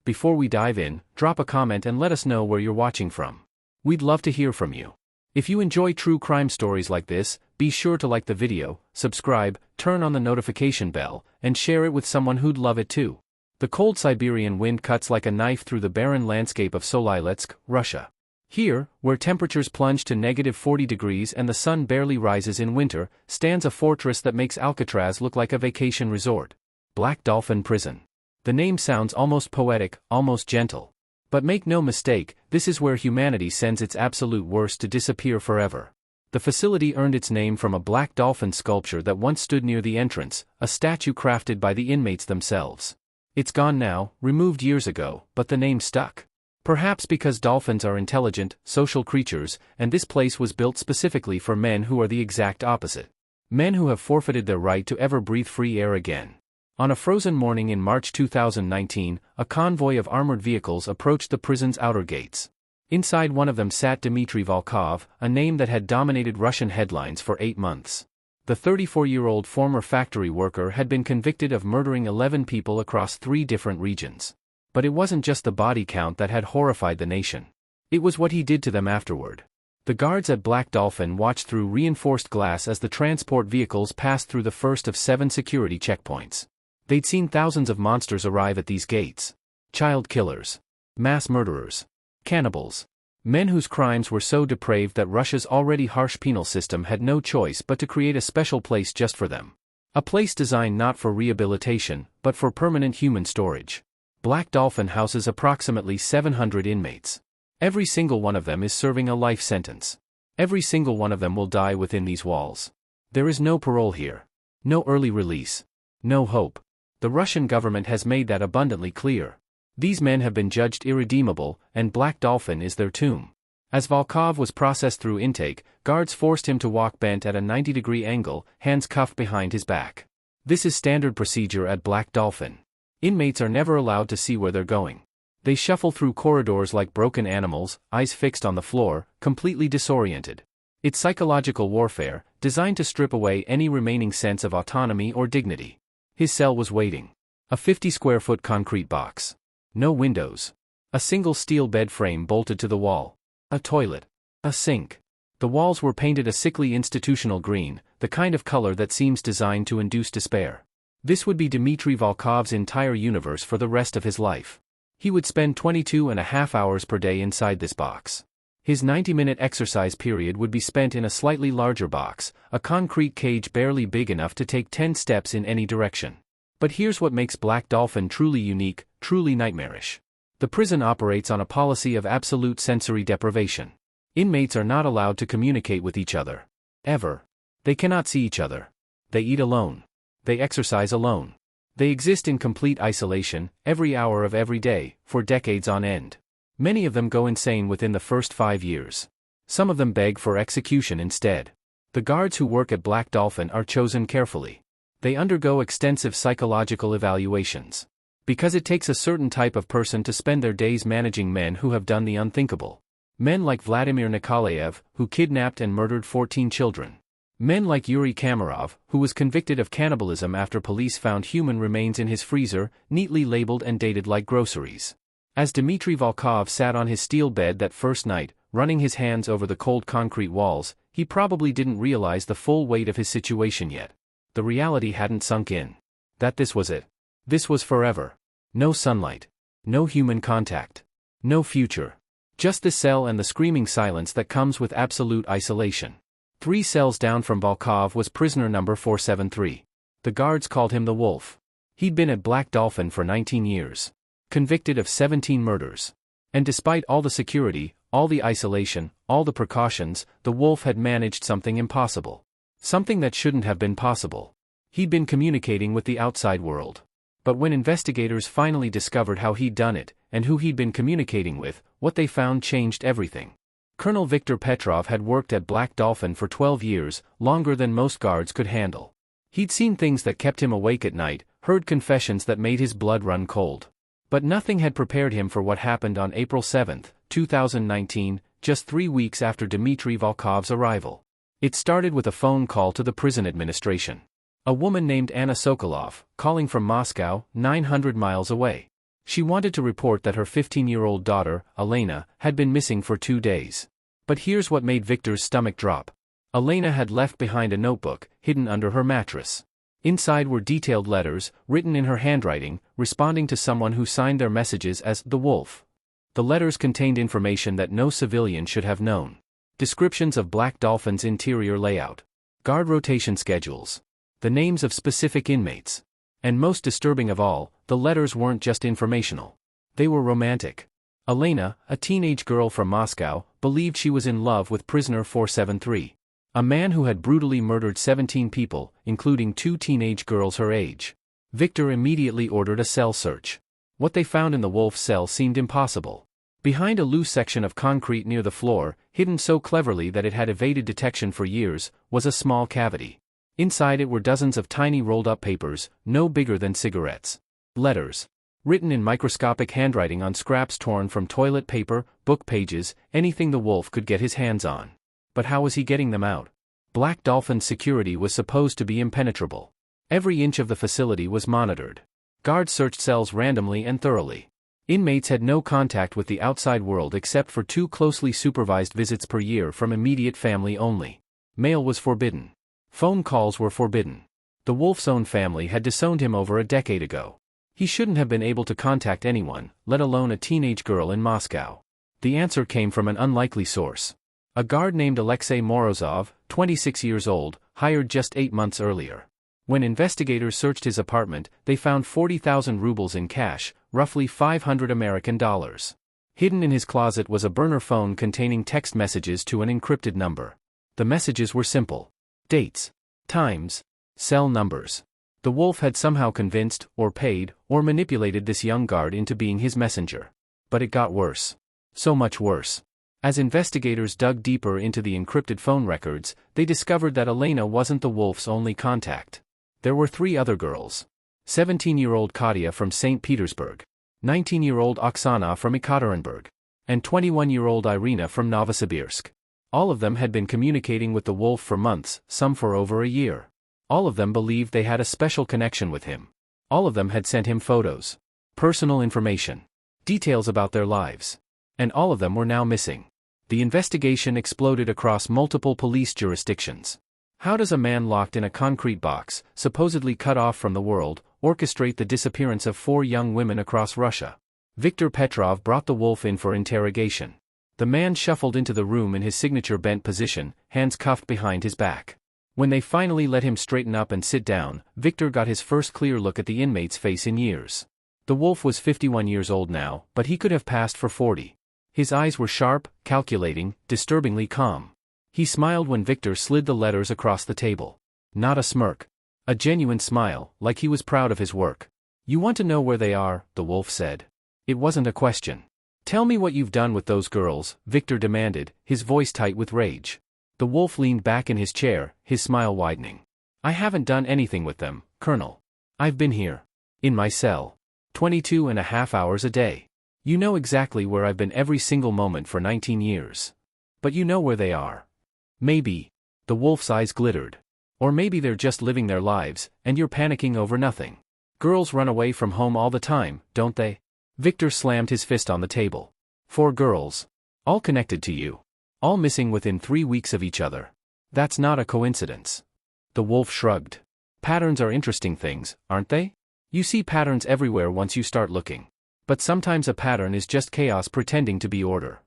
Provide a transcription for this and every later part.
Before we dive in, drop a comment and let us know where you're watching from. We'd love to hear from you. If you enjoy true crime stories like this, be sure to like the video, subscribe, turn on the notification bell, and share it with someone who'd love it too. The cold Siberian wind cuts like a knife through the barren landscape of Soleiletsk, Russia. Here, where temperatures plunge to -40 degrees and the sun barely rises in winter, stands a fortress that makes Alcatraz look like a vacation resort. Black Dolphin Prison. The name sounds almost poetic, almost gentle. But make no mistake, this is where humanity sends its absolute worst to disappear forever. The facility earned its name from a black dolphin sculpture that once stood near the entrance, a statue crafted by the inmates themselves. It's gone now, removed years ago, but the name stuck. Perhaps because dolphins are intelligent, social creatures, and this place was built specifically for men who are the exact opposite. Men who have forfeited their right to ever breathe free air again. On a frozen morning in March 2019, a convoy of armored vehicles approached the prison's outer gates. Inside one of them sat Dmitry Volkov, a name that had dominated Russian headlines for 8 months. The 34-year-old former factory worker had been convicted of murdering 11 people across 3 different regions. But it wasn't just the body count that had horrified the nation. It was what he did to them afterward. The guards at Black Dolphin watched through reinforced glass as the transport vehicles passed through the first of 7 security checkpoints. They'd seen thousands of monsters arrive at these gates. Child killers. Mass murderers. Cannibals. Men whose crimes were so depraved that Russia's already harsh penal system had no choice but to create a special place just for them. A place designed not for rehabilitation, but for permanent human storage. Black Dolphin houses approximately 700 inmates. Every single one of them is serving a life sentence. Every single one of them will die within these walls. There is no parole here. No early release. No hope. The Russian government has made that abundantly clear. These men have been judged irredeemable, and Black Dolphin is their tomb. As Volkov was processed through intake, guards forced him to walk bent at a 90-degree angle, hands cuffed behind his back. This is standard procedure at Black Dolphin. Inmates are never allowed to see where they're going. They shuffle through corridors like broken animals, eyes fixed on the floor, completely disoriented. It's psychological warfare, designed to strip away any remaining sense of autonomy or dignity. His cell was waiting. A 50-square-foot concrete box. No windows. A single steel bed frame bolted to the wall. A toilet. A sink. The walls were painted a sickly institutional green, the kind of color that seems designed to induce despair. This would be Dmitry Volkov's entire universe for the rest of his life. He would spend 22.5 hours per day inside this box. His 90-minute exercise period would be spent in a slightly larger box, a concrete cage barely big enough to take 10 steps in any direction. But here's what makes Black Dolphin truly unique, truly nightmarish. The prison operates on a policy of absolute sensory deprivation. Inmates are not allowed to communicate with each other. Ever. They cannot see each other. They eat alone. They exercise alone. They exist in complete isolation, every hour of every day, for decades on end. Many of them go insane within the first 5 years. Some of them beg for execution instead. The guards who work at Black Dolphin are chosen carefully. They undergo extensive psychological evaluations. Because it takes a certain type of person to spend their days managing men who have done the unthinkable. Men like Vladimir Nikolaev, who kidnapped and murdered 14 children. Men like Yuri Kamarov, who was convicted of cannibalism after police found human remains in his freezer, neatly labeled and dated like groceries. As Dmitry Volkov sat on his steel bed that first night, running his hands over the cold concrete walls, he probably didn't realize the full weight of his situation yet. The reality hadn't sunk in. That this was it. This was forever. No sunlight. No human contact. No future. Just this cell and the screaming silence that comes with absolute isolation. 3 cells down from Volkov was prisoner number 473. The guards called him the Wolf. He'd been at Black Dolphin for 19 years. Convicted of 17 murders. And despite all the security, all the isolation, all the precautions, the Wolf had managed something impossible. Something that shouldn't have been possible. He'd been communicating with the outside world. But when investigators finally discovered how he'd done it, and who he'd been communicating with, what they found changed everything. Colonel Viktor Petrov had worked at Black Dolphin for 12 years, longer than most guards could handle. He'd seen things that kept him awake at night, heard confessions that made his blood run cold. But nothing had prepared him for what happened on April 7, 2019, just 3 weeks after Dmitry Volkov's arrival. It started with a phone call to the prison administration. A woman named Anna Sokolov, calling from Moscow, 900 miles away. She wanted to report that her 15-year-old daughter, Elena, had been missing for 2 days. But here's what made Victor's stomach drop. Elena had left behind a notebook, hidden under her mattress. Inside were detailed letters, written in her handwriting, responding to someone who signed their messages as the Wolf. The letters contained information that no civilian should have known. Descriptions of Black Dolphin's interior layout. Guard rotation schedules. The names of specific inmates. And most disturbing of all, the letters weren't just informational. They were romantic. Elena, a teenage girl from Moscow, believed she was in love with prisoner 473. A man who had brutally murdered 17 people, including 2 teenage girls her age. Victor immediately ordered a cell search. What they found in the Wolf's cell seemed impossible. Behind a loose section of concrete near the floor, hidden so cleverly that it had evaded detection for years, was a small cavity. Inside it were dozens of tiny rolled-up papers, no bigger than cigarettes. Letters. Written in microscopic handwriting on scraps torn from toilet paper, book pages, anything the Wolf could get his hands on. But how was he getting them out? Black Dolphin's security was supposed to be impenetrable. Every inch of the facility was monitored. Guards searched cells randomly and thoroughly. Inmates had no contact with the outside world except for 2 closely supervised visits per year from immediate family only. Mail was forbidden. Phone calls were forbidden. The Wolf's own family had disowned him over a decade ago. He shouldn't have been able to contact anyone, let alone a teenage girl in Moscow. The answer came from an unlikely source. A guard named Alexei Morozov, 26 years old, hired just 8 months earlier. When investigators searched his apartment, they found 40,000 rubles in cash, roughly $500 American. Hidden in his closet was a burner phone containing text messages to an encrypted number. The messages were simple. Dates, times, cell numbers. The Wolf had somehow convinced, or paid, or manipulated this young guard into being his messenger. But it got worse. So much worse. As investigators dug deeper into the encrypted phone records, they discovered that Elena wasn't the Wolf's only contact. There were 3 other girls. 17-year-old Katya from St. Petersburg, 19-year-old Oksana from Ekaterinburg, and 21-year-old Irina from Novosibirsk. All of them had been communicating with the Wolf for months, some for over a year. All of them believed they had a special connection with him. All of them had sent him photos, personal information, details about their lives. And all of them were now missing. The investigation exploded across multiple police jurisdictions. How does a man locked in a concrete box, supposedly cut off from the world, orchestrate the disappearance of 4 young women across Russia? Viktor Petrov brought the Wolf in for interrogation. The man shuffled into the room in his signature bent position, hands cuffed behind his back. When they finally let him straighten up and sit down, Victor got his first clear look at the inmate's face in years. The Wolf was 51 years old now, but he could have passed for 40. His eyes were sharp, calculating, disturbingly calm. He smiled when Victor slid the letters across the table. Not a smirk. A genuine smile, like he was proud of his work. "You want to know where they are," the Wolf said. It wasn't a question. "Tell me what you've done with those girls," Victor demanded, his voice tight with rage. The Wolf leaned back in his chair, his smile widening. "I haven't done anything with them, Colonel. I've been here. In my cell. 22.5 hours a day. You know exactly where I've been every single moment for 19 years. But you know where they are. Maybe." The Wolf's eyes glittered. "Or maybe they're just living their lives, and you're panicking over nothing. Girls run away from home all the time, don't they?" Victor slammed his fist on the table. 4 girls. All connected to you. All missing within 3 weeks of each other. That's not a coincidence." The Wolf shrugged. "Patterns are interesting things, aren't they? You see patterns everywhere once you start looking. But sometimes a pattern is just chaos pretending to be order."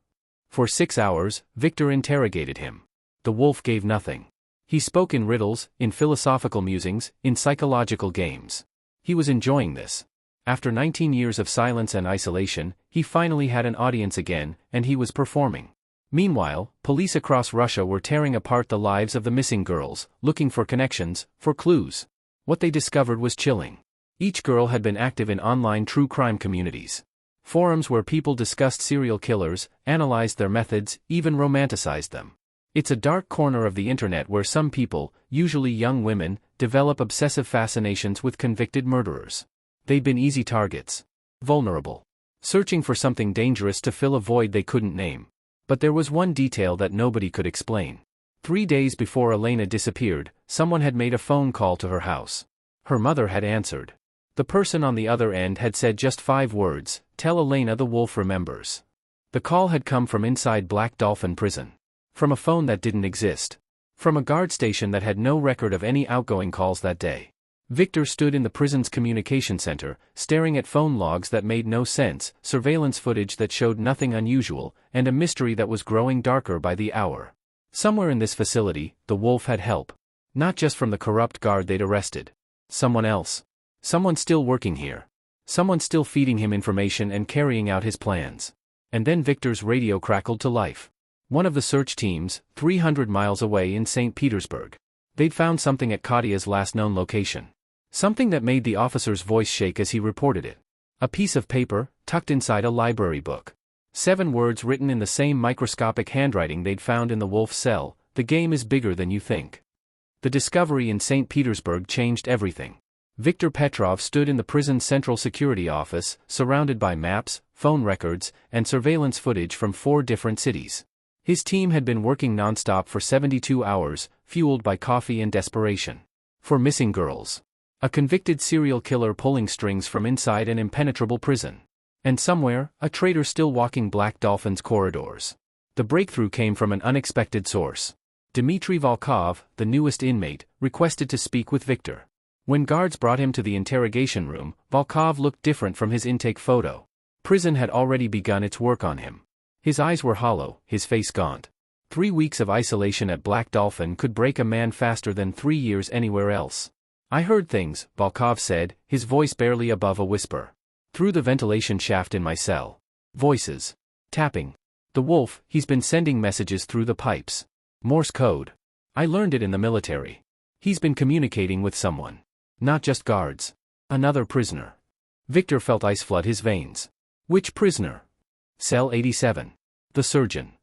For 6 hours, Victor interrogated him. The Wolf gave nothing. He spoke in riddles, in philosophical musings, in psychological games. He was enjoying this. After 19 years of silence and isolation, he finally had an audience again, and he was performing. Meanwhile, police across Russia were tearing apart the lives of the missing girls, looking for connections, for clues. What they discovered was chilling. Each girl had been active in online true crime communities. Forums where people discussed serial killers, analyzed their methods, even romanticized them. It's a dark corner of the internet where some people, usually young women, develop obsessive fascinations with convicted murderers. They'd been easy targets. Vulnerable. Searching for something dangerous to fill a void they couldn't name. But there was one detail that nobody could explain. 3 days before Elena disappeared, someone had made a phone call to her house. Her mother had answered. The person on the other end had said just 5 words, "Tell Elena the wolf remembers." The call had come from inside Black Dolphin Prison. From a phone that didn't exist. From a guard station that had no record of any outgoing calls that day. Victor stood in the prison's communication center, staring at phone logs that made no sense, surveillance footage that showed nothing unusual, and a mystery that was growing darker by the hour. Somewhere in this facility, the wolf had help. Not just from the corrupt guard they'd arrested. Someone else. Someone still working here. Someone still feeding him information and carrying out his plans. And then Victor's radio crackled to life. One of the search teams, 300 miles away in St. Petersburg. They'd found something at Katya's last known location. Something that made the officer's voice shake as he reported it. A piece of paper, tucked inside a library book. 7 words written in the same microscopic handwriting they'd found in the wolf's cell: "The game is bigger than you think." The discovery in St. Petersburg changed everything. Viktor Petrov stood in the prison's central security office, surrounded by maps, phone records, and surveillance footage from 4 different cities. His team had been working nonstop for 72 hours, fueled by coffee and desperation. For missing girls. A convicted serial killer pulling strings from inside an impenetrable prison. And somewhere, a traitor still walking Black Dolphin's corridors. The breakthrough came from an unexpected source. Dmitry Volkov, the newest inmate, requested to speak with Victor. When guards brought him to the interrogation room, Volkov looked different from his intake photo. Prison had already begun its work on him. His eyes were hollow, his face gaunt. 3 weeks of isolation at Black Dolphin could break a man faster than 3 years anywhere else. "I heard things," Volkov said, his voice barely above a whisper. "Through the ventilation shaft in my cell. Voices. Tapping. The wolf, he's been sending messages through the pipes. Morse code. I learned it in the military. He's been communicating with someone. Not just guards. Another prisoner." Victor felt ice flood his veins. "Which prisoner?" "Cell 87. The surgeon."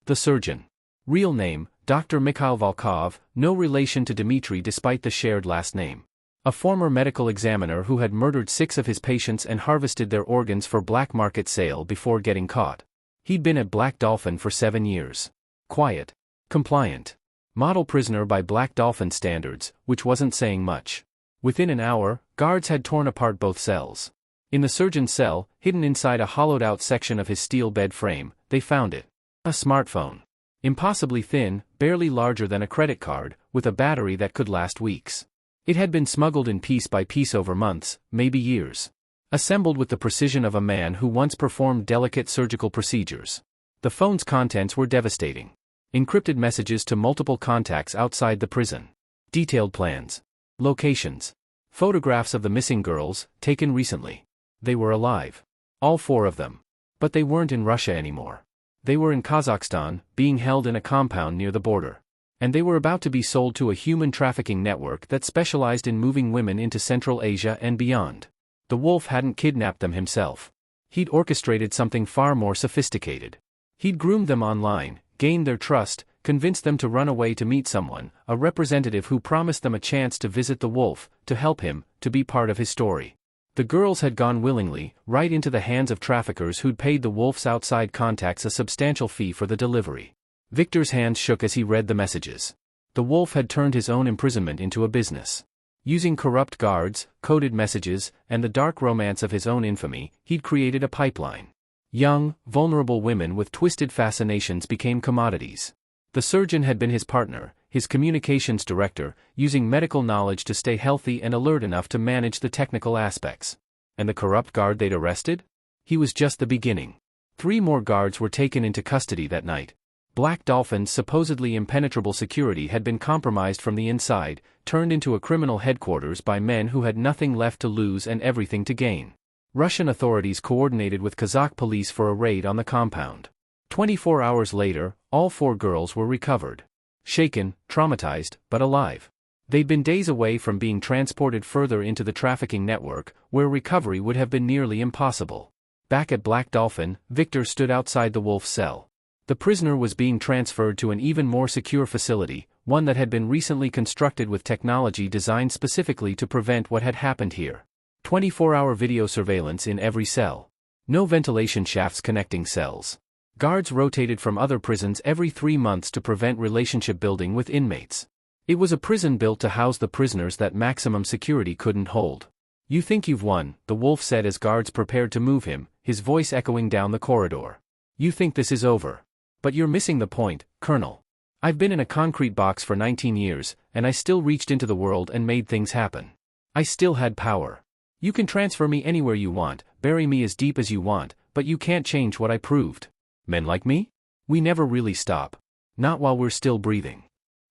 "The surgeon." Real name, Dr. Mikhail Volkov, no relation to Dmitry despite the shared last name. A former medical examiner who had murdered 6 of his patients and harvested their organs for black market sale before getting caught. He'd been at Black Dolphin for 7 years. Quiet. Compliant. Model prisoner by Black Dolphin standards, which wasn't saying much. Within an hour, guards had torn apart both cells. In the surgeon's cell, hidden inside a hollowed-out section of his steel bed frame, they found it. A smartphone. Impossibly thin, barely larger than a credit card, with a battery that could last weeks. It had been smuggled in piece by piece over months, maybe years. Assembled with the precision of a man who once performed delicate surgical procedures. The phone's contents were devastating. Encrypted messages to multiple contacts outside the prison. Detailed plans. Locations. Photographs of the missing girls, taken recently. They were alive. All 4 of them. But they weren't in Russia anymore. They were in Kazakhstan, being held in a compound near the border. And they were about to be sold to a human trafficking network that specialized in moving women into Central Asia and beyond. The wolf hadn't kidnapped them himself. He'd orchestrated something far more sophisticated. He'd groomed them online, gained their trust, convinced them to run away to meet someone, a representative who promised them a chance to visit the wolf, to help him, to be part of his story. The girls had gone willingly, right into the hands of traffickers who'd paid the wolf's outside contacts a substantial fee for the delivery. Victor's hands shook as he read the messages. The wolf had turned his own imprisonment into a business. Using corrupt guards, coded messages, and the dark romance of his own infamy, he'd created a pipeline. Young, vulnerable women with twisted fascinations became commodities. The surgeon had been his partner, his communications director, using medical knowledge to stay healthy and alert enough to manage the technical aspects. And the corrupt guard they'd arrested? He was just the beginning. 3 more guards were taken into custody that night. Black Dolphin's supposedly impenetrable security had been compromised from the inside, turned into a criminal headquarters by men who had nothing left to lose and everything to gain. Russian authorities coordinated with Kazakh police for a raid on the compound. 24 hours later, all 4 girls were recovered. Shaken, traumatized, but alive. They'd been days away from being transported further into the trafficking network, where recovery would have been nearly impossible. Back at Black Dolphin, Victor stood outside the wolf's cell. The prisoner was being transferred to an even more secure facility, one that had been recently constructed with technology designed specifically to prevent what had happened here. 24-hour video surveillance in every cell. No ventilation shafts connecting cells. Guards rotated from other prisons every 3 months to prevent relationship building with inmates. It was a prison built to house the prisoners that maximum security couldn't hold. You think you've won, the wolf said as guards prepared to move him, his voice echoing down the corridor. You think this is over. But you're missing the point, Colonel. I've been in a concrete box for 19 years, and I still reached into the world and made things happen. I still had power. You can transfer me anywhere you want, bury me as deep as you want, but you can't change what I proved. Men like me? We never really stop. Not while we're still breathing.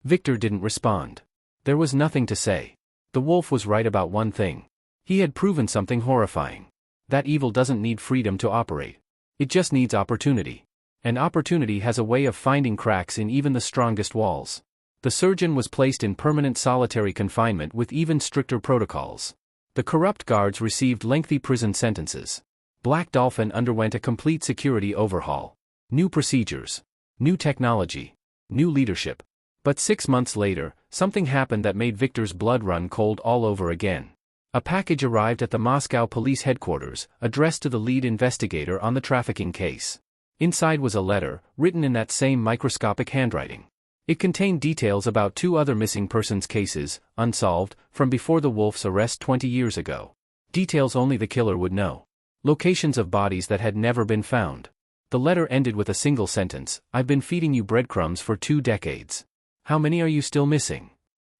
Victor didn't respond. There was nothing to say. The wolf was right about one thing. He had proven something horrifying. That evil doesn't need freedom to operate. It just needs opportunity. And opportunity has a way of finding cracks in even the strongest walls. The surgeon was placed in permanent solitary confinement with even stricter protocols. The corrupt guards received lengthy prison sentences. Black Dolphin underwent a complete security overhaul. New procedures. New technology. New leadership. But 6 months later, something happened that made Victor's blood run cold all over again. A package arrived at the Moscow police headquarters, addressed to the lead investigator on the trafficking case. Inside was a letter, written in that same microscopic handwriting. It contained details about 2 other missing persons cases, unsolved, from before the wolf's arrest 20 years ago. Details only the killer would know. Locations of bodies that had never been found. The letter ended with a single sentence: I've been feeding you breadcrumbs for 2 decades. How many are you still missing?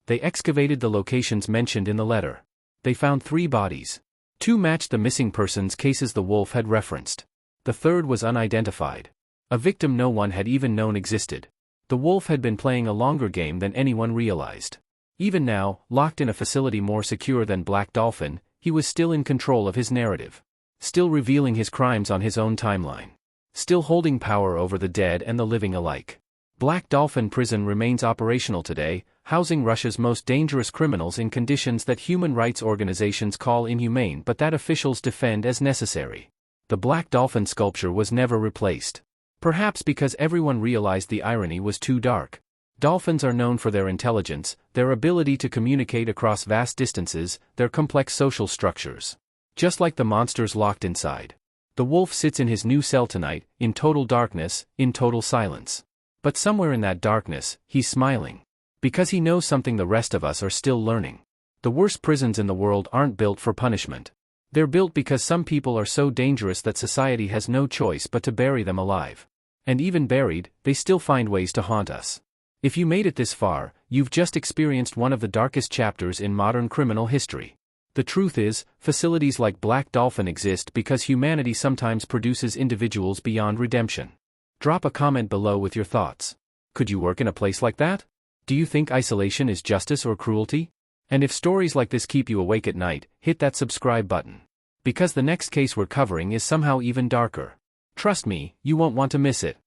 They excavated the locations mentioned in the letter. They found 3 bodies. 2 matched the missing persons cases the wolf had referenced. The third was unidentified. A victim no one had even known existed. The wolf had been playing a longer game than anyone realized. Even now, locked in a facility more secure than Black Dolphin, he was still in control of his narrative. Still revealing his crimes on his own timeline. Still holding power over the dead and the living alike. Black Dolphin Prison remains operational today, housing Russia's most dangerous criminals in conditions that human rights organizations call inhumane but that officials defend as necessary. The Black Dolphin sculpture was never replaced. Perhaps because everyone realized the irony was too dark. Dolphins are known for their intelligence, their ability to communicate across vast distances, their complex social structures. Just like the monsters locked inside. The wolf sits in his new cell tonight, in total darkness, in total silence. But somewhere in that darkness, he's smiling. Because he knows something the rest of us are still learning. The worst prisons in the world aren't built for punishment. They're built because some people are so dangerous that society has no choice but to bury them alive. And even buried, they still find ways to haunt us. If you made it this far, you've just experienced one of the darkest chapters in modern criminal history. The truth is, facilities like Black Dolphin exist because humanity sometimes produces individuals beyond redemption. Drop a comment below with your thoughts. Could you work in a place like that? Do you think isolation is justice or cruelty? And if stories like this keep you awake at night, hit that subscribe button. Because the next case we're covering is somehow even darker. Trust me, you won't want to miss it.